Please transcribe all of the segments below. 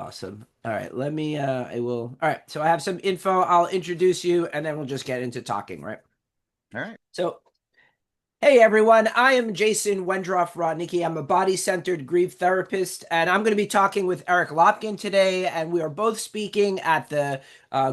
Awesome. All right, let me I will. All right, so I have some info. I'll introduce you and then we'll just get into talking, right? All right. So, hey everyone, I am Jason Wendroff Rodnicki. I'm a body-centered grief therapist and I'm going to be talking with Eric Lopkin today, and we are both speaking at the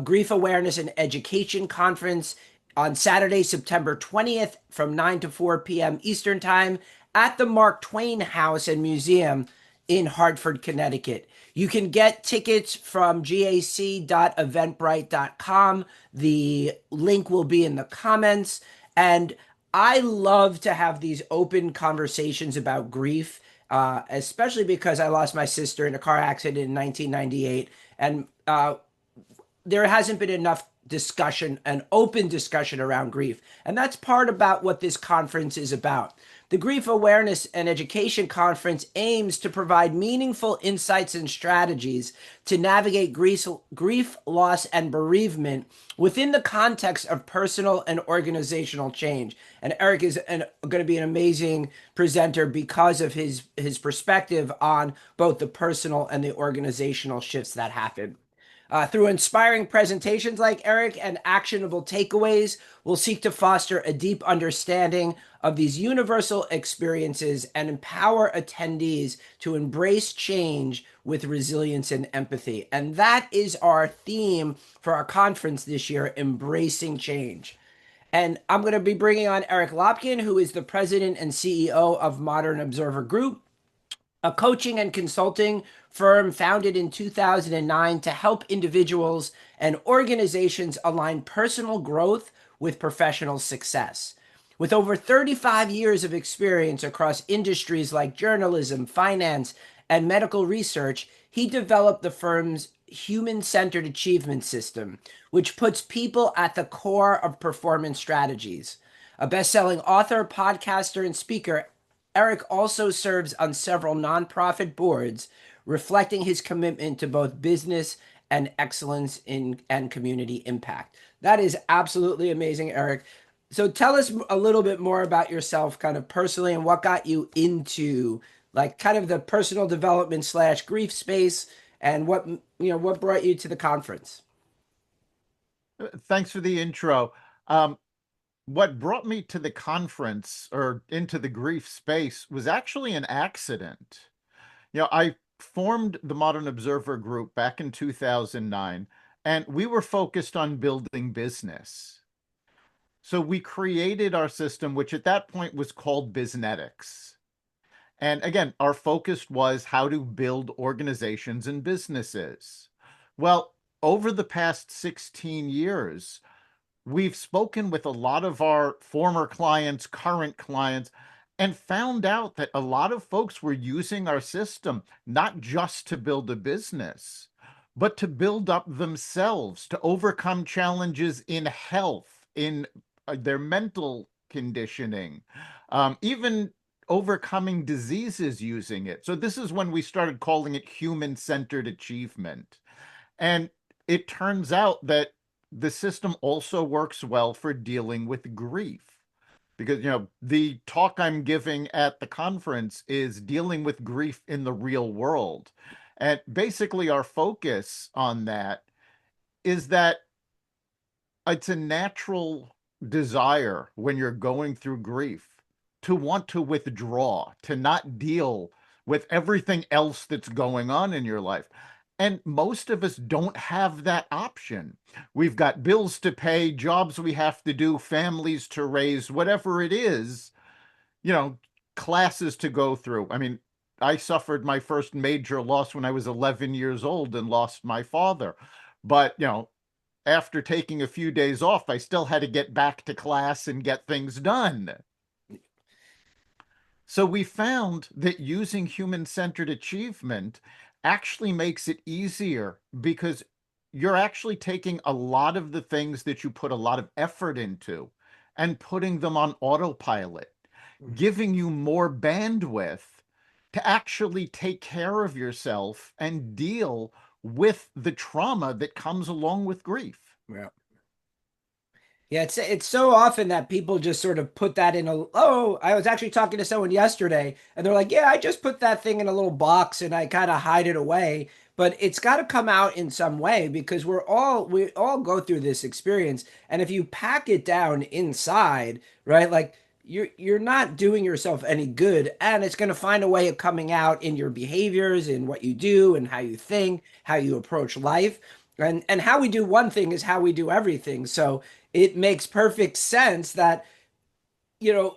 Grief Awareness and Education Conference on Saturday, September 20th from 9 to 4 p.m. Eastern Time at the Mark Twain House and Museum in Hartford, Connecticut. You can get tickets from gac.eventbrite.com. The link will be in the comments. And I love to have these open conversations about grief, especially because I lost my sister in a car accident in 1998. And there hasn't been enough discussion, an open discussion around grief. And that's part about what this conference is about. The Grief Awareness and Education Conference aims to provide meaningful insights and strategies to navigate grief, loss, and bereavement within the context of personal and organizational change. And Eric is going to be an amazing presenter because of his perspective on both the personal and the organizational shifts that happen. Through inspiring presentations like Eric and actionable takeaways, we'll seek to foster a deep understanding of these universal experiences and empower attendees to embrace change with resilience and empathy. And that is our theme for our conference this year, embracing change. And I'm going to be bringing on Eric Lopkin, who is the president and CEO of Modern Observer Group, a coaching and consulting firm founded in 2009 to help individuals and organizations align personal growth with professional success. With over 35 years of experience across industries like journalism, finance, and medical research, he developed the firm's human centered achievement system, which puts people at the core of performance strategies. A best selling author, podcaster, and speaker, Eric also serves on several nonprofit boards, reflecting his commitment to both business and excellence in and community impact. That is absolutely amazing, Eric. So tell us a little bit more about yourself, kind of personally, and what got you into like kind of the personal development slash grief space, and what brought you to the conference. Thanks for the intro. Um, what brought me to the conference or into the grief space was actually an accident. I formed the Modern Observer Group back in 2009, and we were focused on building business. So we created our system, which at that point was called Biznetics. And again, our focus was how to build organizations and businesses. Well, over the past 16 years, we've spoken with a lot of our former clients, current clients, and found out that a lot of folks were using our system not just to build a business, but to build up themselves, to overcome challenges in health, in their mental conditioning, even overcoming diseases using it. So, this is when we started calling it human centered achievement. And it turns out that the system also works well for dealing with grief. Because, the talk I'm giving at the conference is dealing with grief in the real world. And basically, our focus on that is that it's a natural desire when you're going through grief to want to withdraw, to not deal with everything else that's going on in your life. And most of us don't have that option. We've got bills to pay, jobs we have to do, families to raise, whatever it is, you know, classes to go through. I mean, I suffered my first major loss when I was 11 years old and lost my father. But, after taking a few days off, I still had to get back to class and get things done. So we found that using human-centered achievement actually makes it easier because you're actually taking a lot of the things that you put a lot of effort into and putting them on autopilot, giving you more bandwidth to actually take care of yourself and deal with the trauma that comes along with grief. Yeah. Yeah, it's so often that people just sort of put that in a, oh, I was actually talking to someone yesterday and they're like, yeah, I just put that thing in a little box and I kind of hide it away. But it's got to come out in some way because we all go through this experience. And if you pack it down inside, right, like you're not doing yourself any good, and it's going to find a way of coming out in your behaviors, in what you do and how you think, how you approach life. And how we do one thing is how we do everything. So it makes perfect sense that,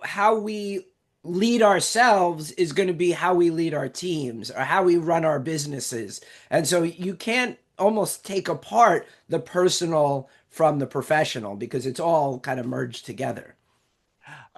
how we lead ourselves is going to be how we lead our teams or how we run our businesses. And so you can't almost take apart the personal from the professional because it's all kind of merged together.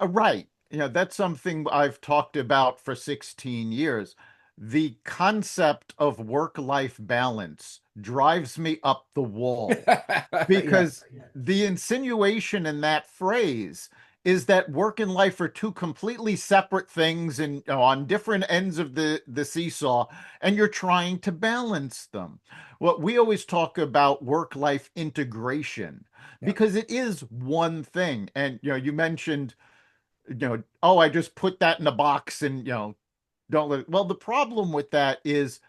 Right. That's something I've talked about for 16 years. The concept of work-life balance drives me up the wall Yeah. because the insinuation in that phrase is that work and life are two completely separate things and on different ends of the seesaw, and you're trying to balance them. Well, we always talk about work-life integration Yeah. because it is one thing. And you mentioned oh, I just put that in a box and, don't let it. Well, the problem with that is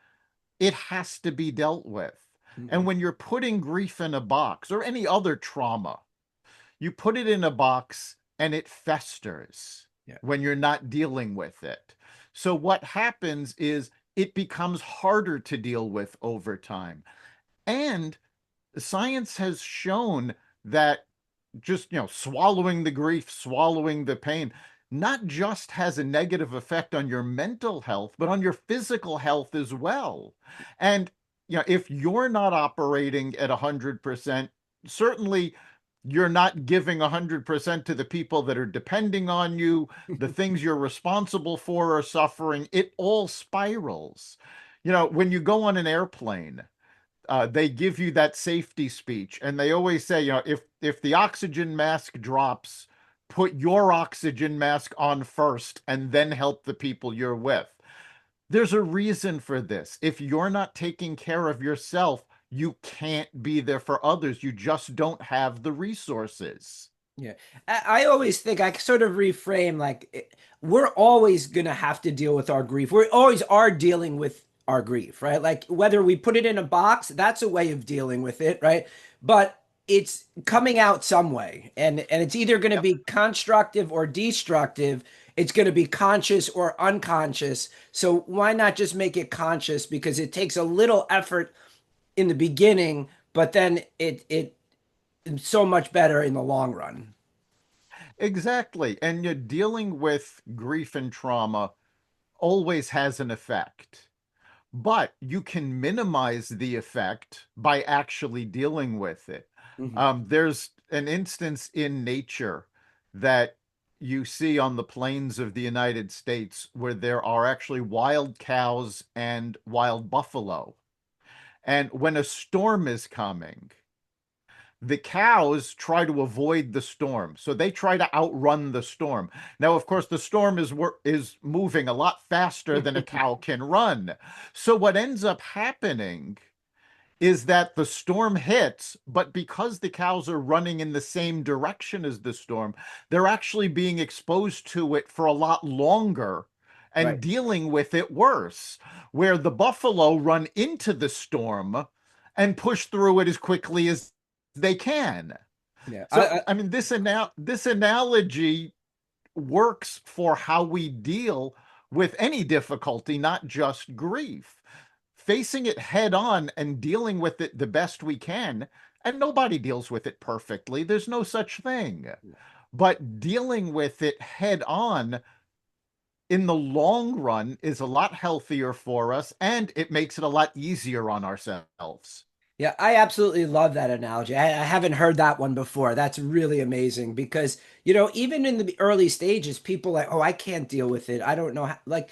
it has to be dealt with. And Mhm. when you're putting grief in a box or any other trauma, you put it in a box and it festers Yeah. when you're not dealing with it. So what happens is it becomes harder to deal with over time. And science has shown that just swallowing the grief, swallowing the pain, not just has a negative effect on your mental health but on your physical health as well. And if you're not operating at 100%, certainly you're not giving 100% to the people that are depending on you. The things you're responsible for are suffering. It all spirals. When you go on an airplane, they give you that safety speech, and they always say, if the oxygen mask drops, put your oxygen mask on first, and then help the people you're with. There's a reason for this. If you're not taking care of yourself, you can't be there for others. You just don't have the resources. Yeah. I always think I sort of reframe like we're always going to have to deal with our grief. We always are dealing with our grief, right? Like whether we put it in a box, that's a way of dealing with it, right? But it's coming out some way. And it's either going to Yep. be constructive or destructive. It's going to be conscious or unconscious. So why not just make it conscious because it takes a little effort in the beginning, but then it so much better in the long run. Exactly. And you're dealing with grief and trauma always has an effect. But you can minimize the effect by actually dealing with it. Mhm. There's an instance in nature that you see on the plains of the United States where there are actually wild cows and wild buffalo. And when a storm is coming, the cows try to avoid the storm. So they try to outrun the storm. Now, of course, the storm is moving a lot faster than a cow can run. So what ends up happening is that the storm hits, but because the cows are running in the same direction as the storm, they're actually being exposed to it for a lot longer and Right. dealing with it worse, where the buffalo run into the storm and push through it as quickly as they can. Yeah. So, I mean, this analogy works for how we deal with any difficulty, not just grief. Facing it head on and dealing with it the best we can, and nobody deals with it perfectly. There's no such thing. But dealing with it head on in the long run is a lot healthier for us, and it makes it a lot easier on ourselves. Yeah, I absolutely love that analogy. I haven't heard that one before. That's really amazing because, even in the early stages, people like, oh, I can't deal with it. I don't know how, like,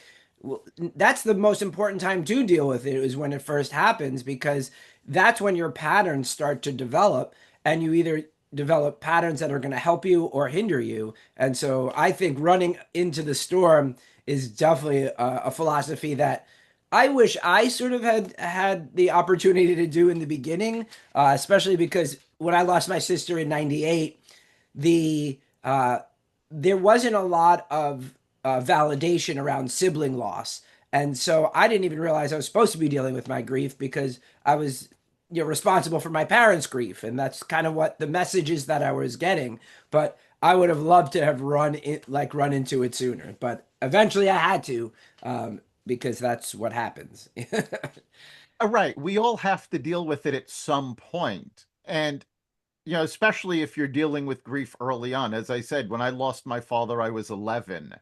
that's the most important time to deal with it is when it first happens because that's when your patterns start to develop and you either develop patterns that are going to help you or hinder you. And so I think running into the storm is definitely a philosophy that I wish I sort of had the opportunity to do in the beginning, especially because when I lost my sister in '98, the there wasn't a lot of validation around sibling loss. And so I didn't even realize I was supposed to be dealing with my grief because I was, responsible for my parents' grief. And that's kind of what the messages that I was getting. But I would have loved to have run into it sooner. But eventually I had to, because that's what happens. Right. We all have to deal with it at some point. And, especially if you're dealing with grief early on. As I said, when I lost my father, I was 11.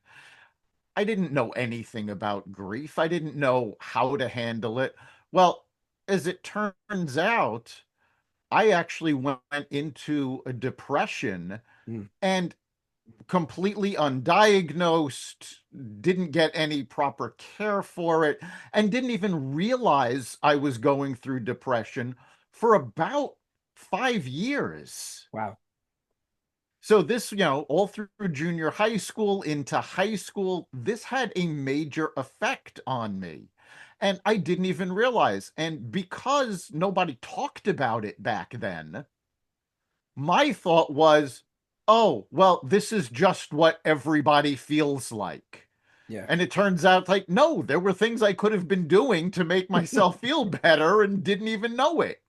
I didn't know anything about grief. I didn't know how to handle it. Well, as it turns out, I actually went into a depression Mm, and completely undiagnosed, didn't get any proper care for it, and didn't even realize I was going through depression for about 5 years. wow. So this, all through junior high school into high school, this had a major effect on me. And I didn't even realize. And because nobody talked about it back then, my thought was, oh, well, this is just what everybody feels like. Yeah. And it turns out like, no, there were things I could have been doing to make myself feel better and didn't even know it.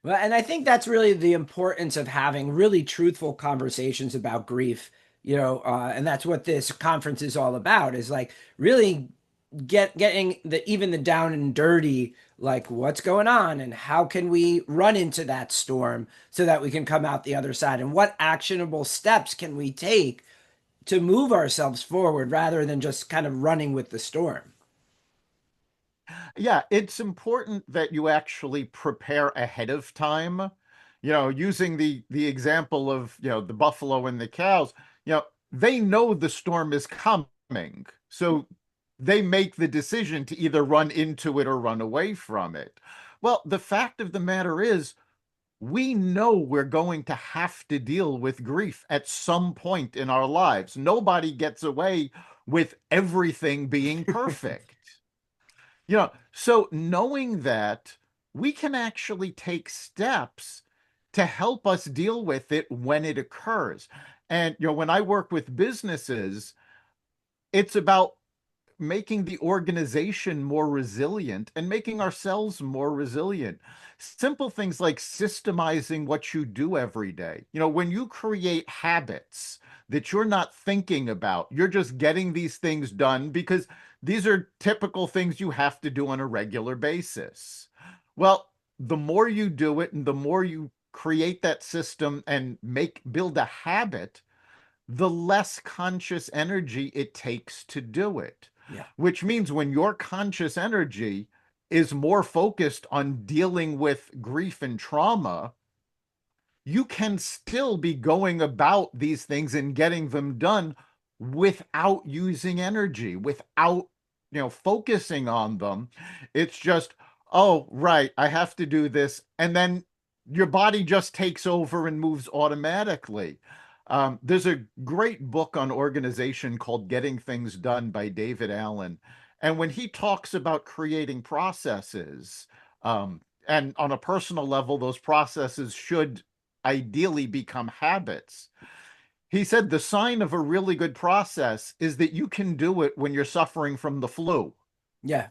Well, and I think that's really the importance of having really truthful conversations about grief, and that's what this conference is all about, is like really getting even the down and dirty, like what's going on and how can we run into that storm so that we can come out the other side, and what actionable steps can we take to move ourselves forward rather than just kind of running with the storm. Yeah, it's important that you actually prepare ahead of time. Using the example of, the buffalo and the cows, they know the storm is coming. So they make the decision to either run into it or run away from it. Well, the fact of the matter is, we know we're going to have to deal with grief at some point in our lives. Nobody gets away with everything being perfect. So knowing that, we can actually take steps to help us deal with it when it occurs. And, when I work with businesses, it's about making the organization more resilient and making ourselves more resilient. Simple things like systemizing what you do every day. When you create habits that you're not thinking about, you're just getting these things done because these are typical things you have to do on a regular basis. Well, the more you do it and the more you create that system and build a habit, the less conscious energy it takes to do it. Yeah. Which means when your conscious energy is more focused on dealing with grief and trauma, you can still be going about these things and getting them done without using energy, without, focusing on them. It's just, oh, right, I have to do this. And then your body just takes over and moves automatically. There's a great book on organization called Getting Things Done by David Allen. And when he talks about creating processes, and on a personal level, those processes should ideally become habits. He said the sign of a really good process is that you can do it when you're suffering from the flu. Yeah.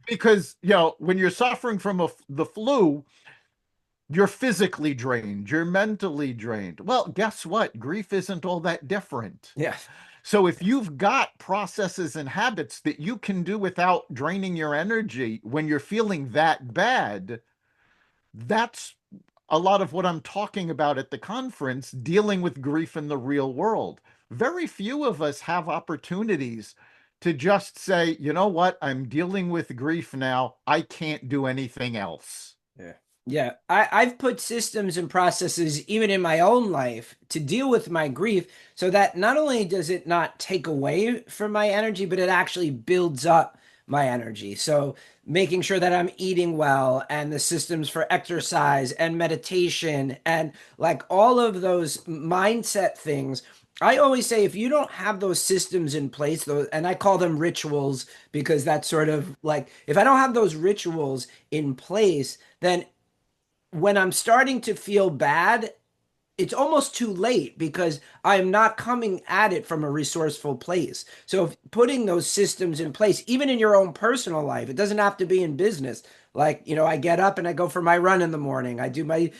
Because when you're suffering from the flu, you're physically drained, you're mentally drained. Well, guess what? Grief isn't all that different. Yeah. So if you've got processes and habits that you can do without draining your energy when you're feeling that bad, that's a lot of what I'm talking about at the conference, dealing with grief in the real world. Very few of us have opportunities to just say, you know what, I'm dealing with grief now. I can't do anything else. Yeah. Yeah. I've put systems and processes even in my own life to deal with my grief so that not only does it not take away from my energy, but it actually builds up my energy. So making sure that I'm eating well and the systems for exercise and meditation and like all of those mindset things. I always say if you don't have those systems in place, those, and I call them rituals because that's sort of like if I don't have those rituals in place, then when I'm starting to feel bad, it's almost too late because I am not coming at it from a resourceful place. So if putting those systems in place, even in your own personal life, it doesn't have to be in business. Like, I get up and I go for my run in the morning. I do my,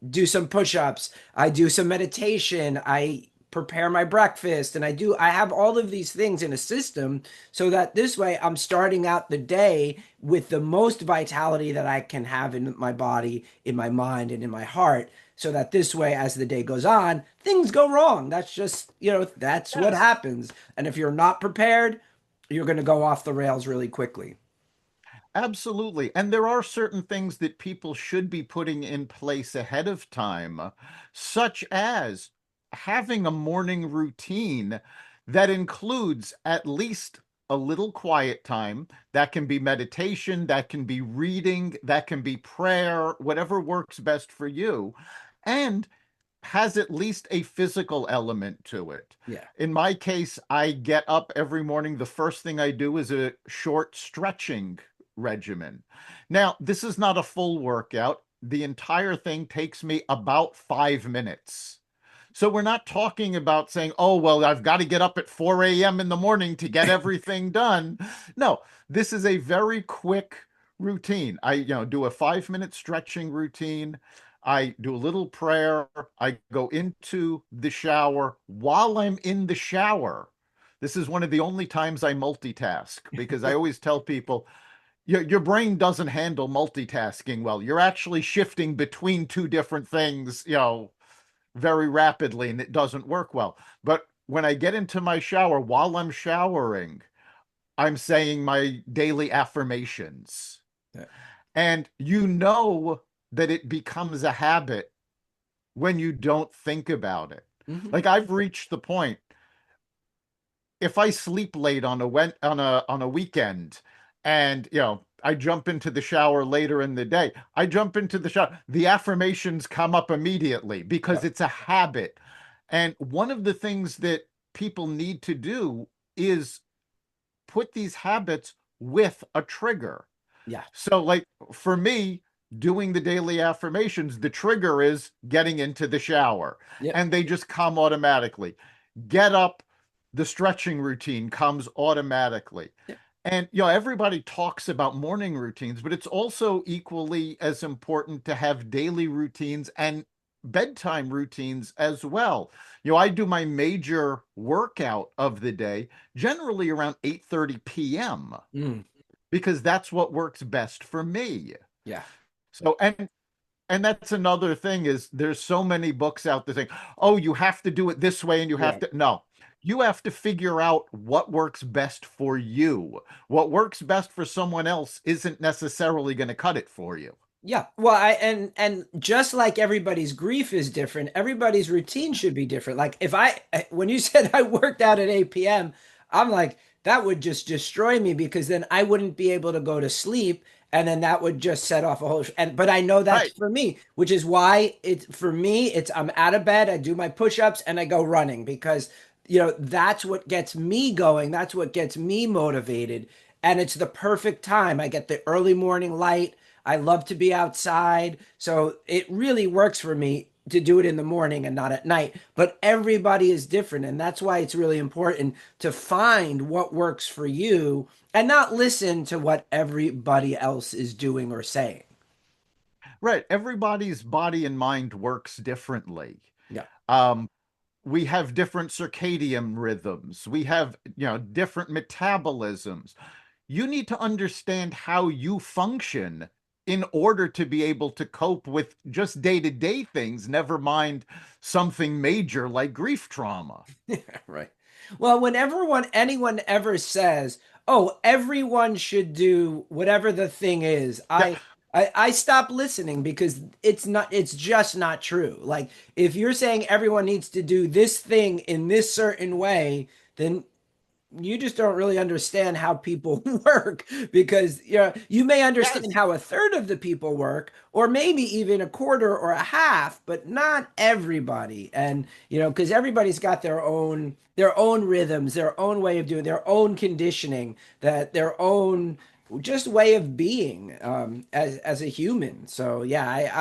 do some push-ups. I do some meditation. I prepare my breakfast and I have all of these things in a system so that this way I'm starting out the day with the most vitality that I can have in my body, in my mind, and in my heart, so that this way, as the day goes on, things go wrong. That's just, that's what Yes. happens. And if you're not prepared, you're going to go off the rails really quickly. Absolutely. And there are certain things that people should be putting in place ahead of time, such as having a morning routine that includes at least a little quiet time. That can be meditation, that can be reading, that can be prayer, whatever works best for you, and has at least a physical element to it. Yeah. In my case, I get up every morning. The first thing I do is a short stretching regimen. Now, this is not a full workout. The entire thing takes me about 5 minutes. So we're not talking about saying, oh, well, I've got to get up at 4 a.m. in the morning to get everything done. No, this is a very quick routine. I, do a 5 minute stretching routine. I do a little prayer. I go into the shower. While I'm in the shower, this is one of the only times I multitask because I always tell people, your brain doesn't handle multitasking well. You're actually shifting between two different things, very rapidly, and it doesn't work well. But when I get into my shower, while I'm showering, I'm saying my daily affirmations. Yeah. And that it becomes a habit when you don't think about it. Mhm. Like I've reached the point, if I sleep late on a weekend and I jump into the shower later in the day, I jump into the shower, the affirmations come up immediately because Yeah. it's a habit. And one of the things that people need to do is put these habits with a trigger. Yeah. So, like for me, doing the daily affirmations, the trigger is getting into the shower, Yep. and they just come automatically. Get up, the stretching routine comes automatically. Yep. And, everybody talks about morning routines, but it's also equally as important to have daily routines and bedtime routines as well. I do my major workout of the day generally around 8:30 p.m. Mm. because that's what works best for me. Yeah. So and that's another thing is there's so many books out there saying, "Oh, you have to do it this way and you have Yeah. to." No. You have to figure out what works best for you. What works best for someone else isn't necessarily going to cut it for you. Yeah. Well, and just like everybody's grief is different, everybody's routine should be different. Like if when you said I worked out at 8 p.m., I'm like, that would just destroy me because then I wouldn't be able to go to sleep and then that would just set off a whole but I know that's Right. for me, which is why it's for me, it's I'm out of bed, I do my push-ups and I go running because that's what gets me going, that's what gets me motivated, and it's the perfect time. I get the early morning light. I love to be outside. So it really works for me to do it in the morning and not at night. But everybody is different. And that's why it's really important to find what works for you and not listen to what everybody else is doing or saying. Right. Everybody's body and mind works differently. Yeah. Um, we have different circadian rhythms. We have, different metabolisms. You need to understand how you function in order to be able to cope with just day-to-day things, never mind something major like grief trauma. Right. Well, whenever anyone ever says, "Oh, everyone should do whatever the thing is," Yeah, I stop listening because it's just not true. Like if you're saying everyone needs to do this thing in this certain way, then you just don't really understand how people work because you may understand yes. how a third of the people work or maybe even a quarter or a half, but not everybody. And because everybody's got their own rhythms, their own way of doing, their own conditioning, that their own just way of being as a human. So yeah,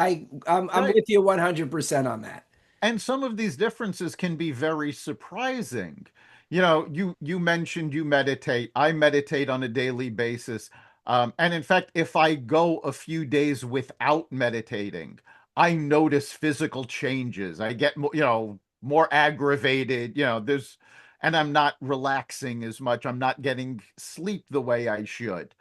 I'm Right. with you 100% on that. And some of these differences can be very surprising. You mentioned you meditate. I meditate on a daily basis. And in fact, if I go a few days without meditating, I notice physical changes. I get more aggravated, and I'm not relaxing as much. I'm not getting sleep the way I should.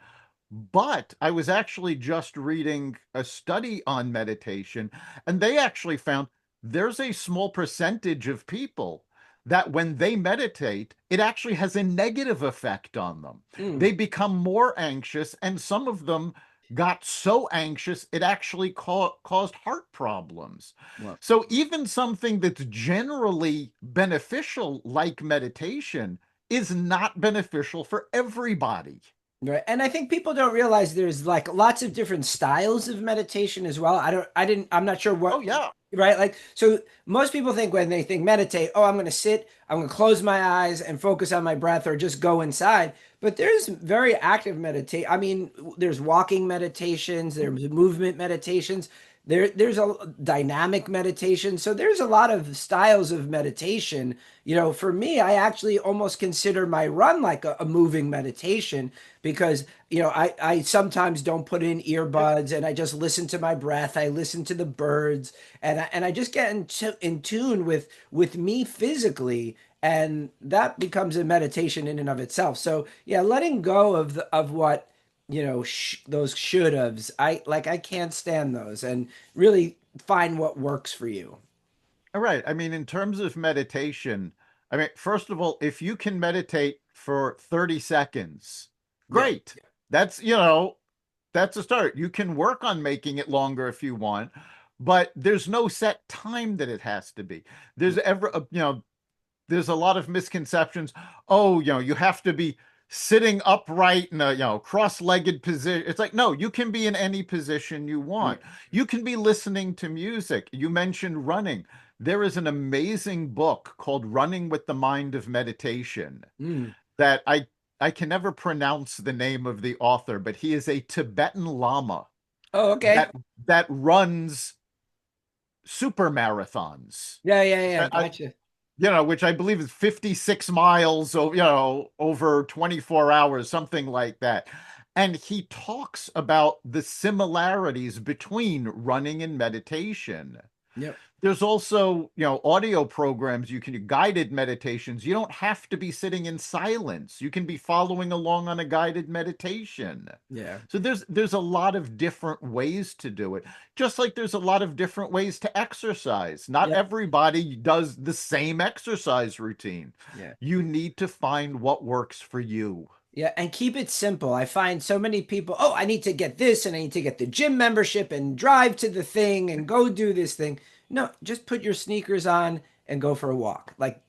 But I was actually just reading a study on meditation, and they actually found there's a small percentage of people that when they meditate, it actually has a negative effect on them. Mm. They become more anxious, and some of them got so anxious it actually caused heart problems. Well, So even something that's generally beneficial, like meditation, is not beneficial for everybody. right. And I think people don't realize there's like lots of different styles of meditation as well. I'm not sure Oh, what, yeah. right? Like, so most people think when they think meditate, oh, I'm going to sit, I'm going to close my eyes and focus on my breath or just go inside. But there's very active meditate. I mean, there's walking meditations, there's movement meditations. There's a dynamic meditation. So there's a lot of styles of meditation. For me, I actually almost consider my run like a moving meditation because I sometimes don't put in earbuds and I just listen to my breath. I listen to the birds and I just get in tune with me physically, and that becomes a meditation in and of itself. So yeah, letting go of what those should haves. I can't stand those, and really find what works for you. All right. I mean, in terms of meditation, I mean, first of all, if you can meditate for 30 seconds, Yeah. great. That's, that's a start. You can work on making it longer if you want, but there's no set time that it has to be. There's a lot of misconceptions. Oh, you have to be sitting upright in a, cross-legged position. It's like, no, you can be in any position you Yeah. want. You can be listening to music. You mentioned running. There is an amazing book called Running with the Mind of Meditation Mm. that I can never pronounce the name of the author, but he is a Tibetan Lama Oh, okay. that that runs super marathons. Yeah, yeah, yeah. Gotcha. Which I believe is 56 miles, over 24 hours, something like that. And he talks about the similarities between running and meditation. Yep. There's also, audio programs you can do, guided meditations. You don't have to be sitting in silence. You can be following along on a guided meditation. Yeah. So there's a lot of different ways to do it. Just like there's a lot of different ways to exercise. Not Yep. everybody does the same exercise routine. Yeah. You need to find what works for you. Yeah, and keep it simple. I find so many people, oh, I need to get this and I need to get the gym membership and drive to the thing and go do this thing. No, just put your sneakers on and go for a walk. Like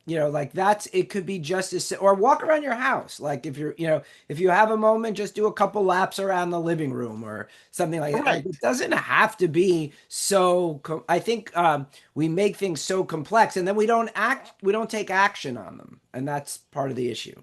that's it could be just as or walk around your house. Like if you have a moment, just do a couple laps around the living room or something like that. Like Right. it doesn't have to be I think we make things so complex and then we don't take action on them. And that's part of the issue.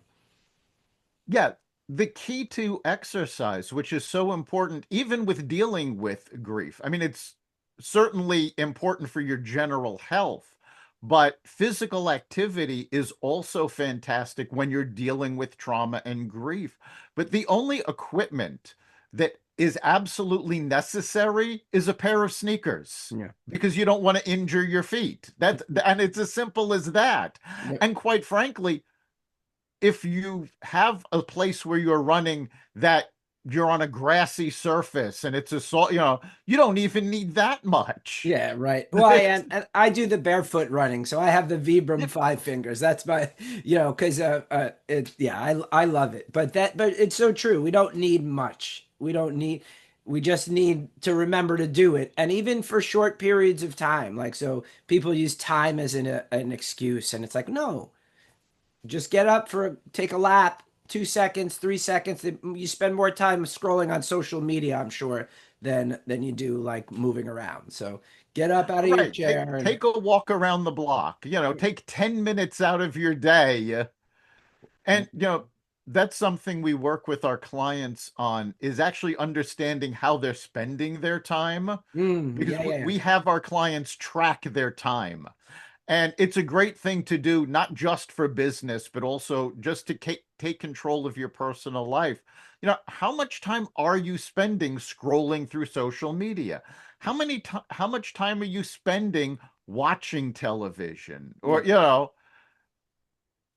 Yeah, the key to exercise, which is so important, even with dealing with grief. I mean, it's certainly important for your general health, but physical activity is also fantastic when you're dealing with trauma and grief. But the only equipment that is absolutely necessary is a pair of sneakers Yeah. because you don't want to injure your feet. And it's as simple as that. Yeah. And quite frankly, if you have a place where you're running that you're on a grassy surface and it's a salt, you don't even need that much. Yeah, right. Well, and I do the barefoot running, so I have the Vibram five fingers. That's my, because yeah, I love it. But it's so true. We don't need much. We just need to remember to do it, and even for short periods of time. Like so, people use time as an excuse, and it's like no, just get up take a lap, 2 seconds, 3 seconds. You spend more time scrolling on social media, I'm sure, than you do like moving around. So get up out of your Right. Take chair and take a walk around the block. Take 10 minutes out of your day. And that's something we work with our clients on, is actually understanding how they're spending their time, because Yeah, yeah, yeah. we have our clients track their time. And it's a great thing to do, not just for business, but also just to take control of your personal life. How much time are you spending scrolling through social media? How much time are you spending watching television? Or, Yep.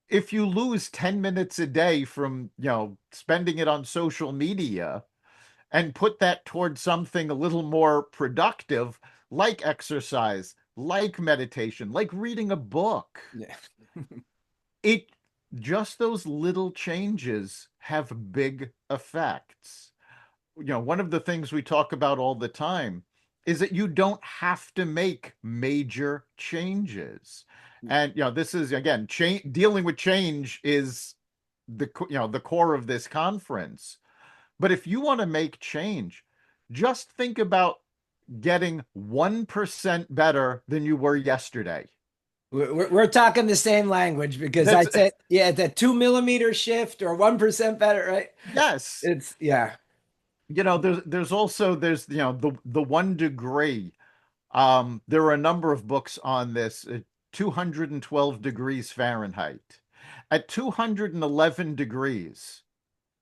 if you lose 10 minutes a day from, spending it on social media, and put that towards something a little more productive, like exercise, like meditation, like reading a book, Yeah. it just those little changes have big effects. One of the things we talk about all the time is that you don't have to make major changes. And this is, again, dealing with change is the core of this conference. But if you want to make change, just think about getting 1% better than you were yesterday. We're talking the same language because I That's said, yeah, the 2 millimeter shift or 1% better, right? yes. It's yeah, There's the 1 degree. There are a number of books on this. 212 degrees Fahrenheit. At 211 degrees,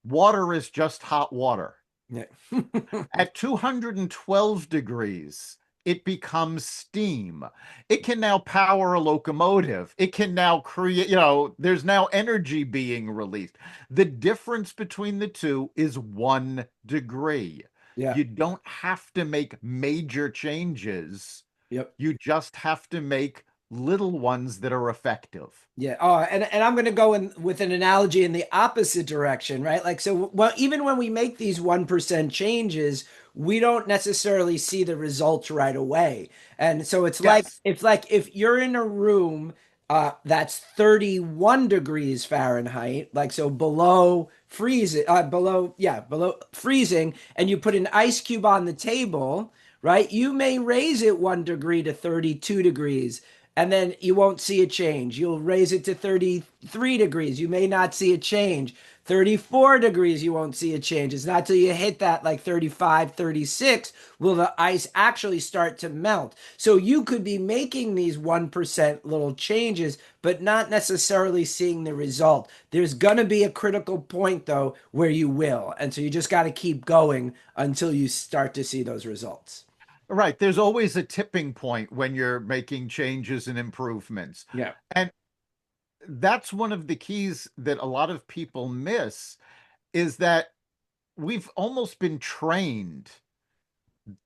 water is just hot water. yeah, At 212 degrees, it becomes steam. It can now power a locomotive. It can now create, there's now energy being released. The difference between the two is 1 degree. yeah, You don't have to make major changes. yep. You just have to make little ones that are effective. Yeah. Oh, and I'm going to go in with an analogy in the opposite direction, right? Like, so, well, even when we make these 1% changes, we don't necessarily see the results right away. And so Yes. it's like if you're in a room that's 31 degrees Fahrenheit, like so below freezing, below freezing, and you put an ice cube on the table, right? You may raise it 1 degree to 32 degrees and then you won't see a change. You'll raise it to 33 degrees. You may not see a change. 34 degrees, you won't see a change. It's not till you hit that like 35, 36 will the ice actually start to melt. So you could be making these 1% little changes, but not necessarily seeing the result. There's going to be a critical point, though, where you will. And so you just got to keep going until you start to see those results. Right. There's always a tipping point when you're making changes and improvements. Yeah. And that's one of the keys that a lot of people miss, is that we've almost been trained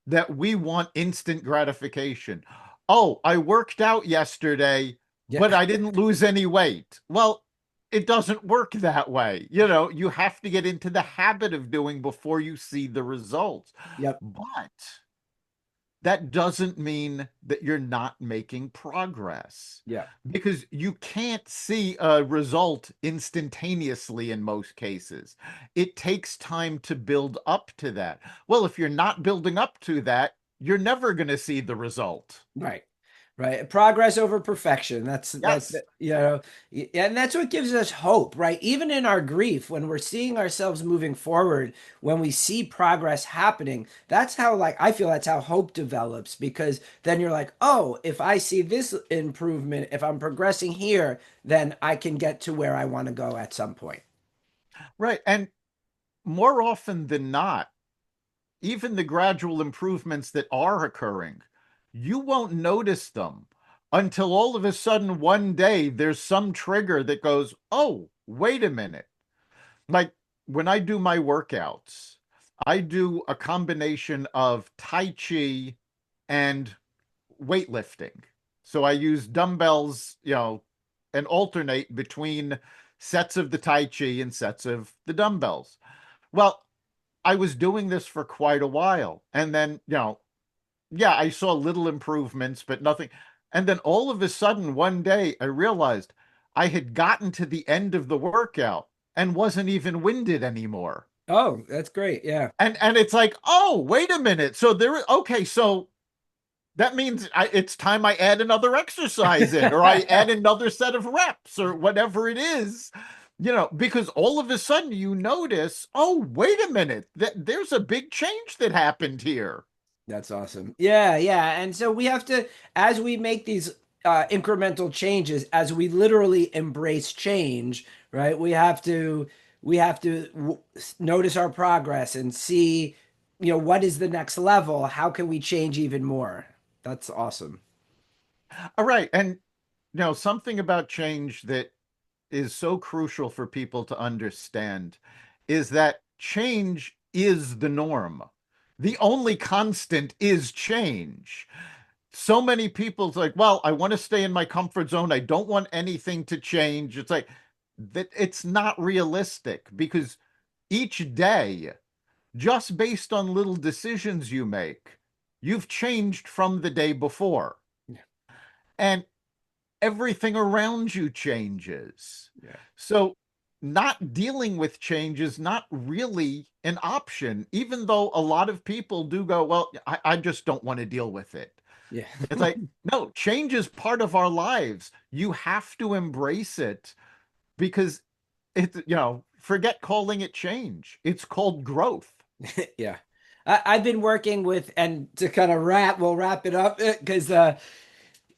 that we want instant gratification. Oh, I worked out yesterday, Yeah. but I didn't lose any weight. Well, it doesn't work that way. You have to get into the habit of doing before you see the results. Yep. But that doesn't mean that you're not making progress, Yeah. because you can't see a result instantaneously in most cases. It takes time to build up to that. Well, if you're not building up to that, you're never going to see the result. Right. Right. Progress over perfection. That's Yes. and that's what gives us hope, right? Even in our grief, when we're seeing ourselves moving forward, when we see progress happening, that's how like I feel that's how hope develops because then you're like, "Oh, if I see this improvement, if I'm progressing here, then I can get to where I want to go at some point." Right. And more often than not, even the gradual improvements that are occurring, you won't notice them until all of a sudden one day there's some trigger that goes, oh, wait a minute. Like when I do my workouts, I do a combination of Tai Chi and weightlifting. So I use dumbbells, and alternate between sets of the Tai Chi and sets of the dumbbells. Well, I was doing this for quite a while. And then, yeah, I saw little improvements, but nothing. And then all of a sudden, one day, I realized I had gotten to the end of the workout and wasn't even winded anymore. Oh, that's great. Yeah. And it's like, oh, wait a minute. So okay, so that means it's time I add another exercise in, or I add another set of reps, or whatever it is. Because all of a sudden you notice, oh, wait a minute, there's a big change that happened here. That's awesome. Yeah, yeah. And so we have to, as we make these incremental changes, as we literally embrace change, right? We have to notice our progress and see, what is the next level? How can we change even more? That's awesome. All right. And something about change that is so crucial for people to understand is that change is the norm. The only constant is change. So many people's like, well, I want to stay in my comfort zone. I don't want anything to change. It's like that it's not realistic because each day, just based on little decisions you make, you've changed from the day before. Yeah. And everything around you changes. Yeah. So, not dealing with change is not really an option, even though a lot of people do go, well, I just don't want to deal with it. Yeah. It's like, no, change is part of our lives. You have to embrace it because forget calling it change. It's called growth. Yeah. I've been working with, and to kind of we'll wrap it up because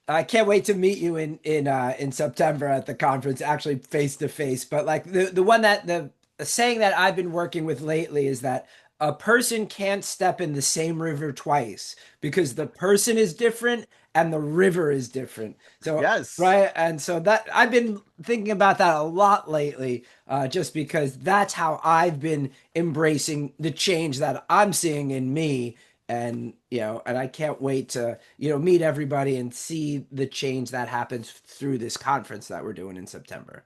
I can't wait to meet you in September at the conference, actually face to face. But like the one that the saying that I've been working with lately is that a person can't step in the same river twice because the person is different and the river is different. So Yes. right, and so that I've been thinking about that a lot lately, just because that's how I've been embracing the change that I'm seeing in me, and I can't wait to meet everybody and see the change that happens through this conference that we're doing in September.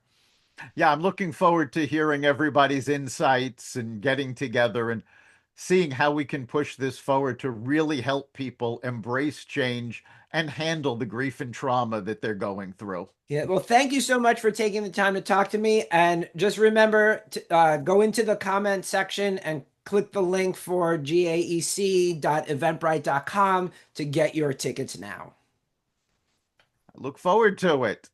Yeah, I'm looking forward to hearing everybody's insights and getting together and seeing how we can push this forward to really help people embrace change and handle the grief and trauma that they're going through. Yeah, well, thank you so much for taking the time to talk to me. And just remember to go into the comment section and click the link for gaec.eventbrite.com to get your tickets now. I look forward to it.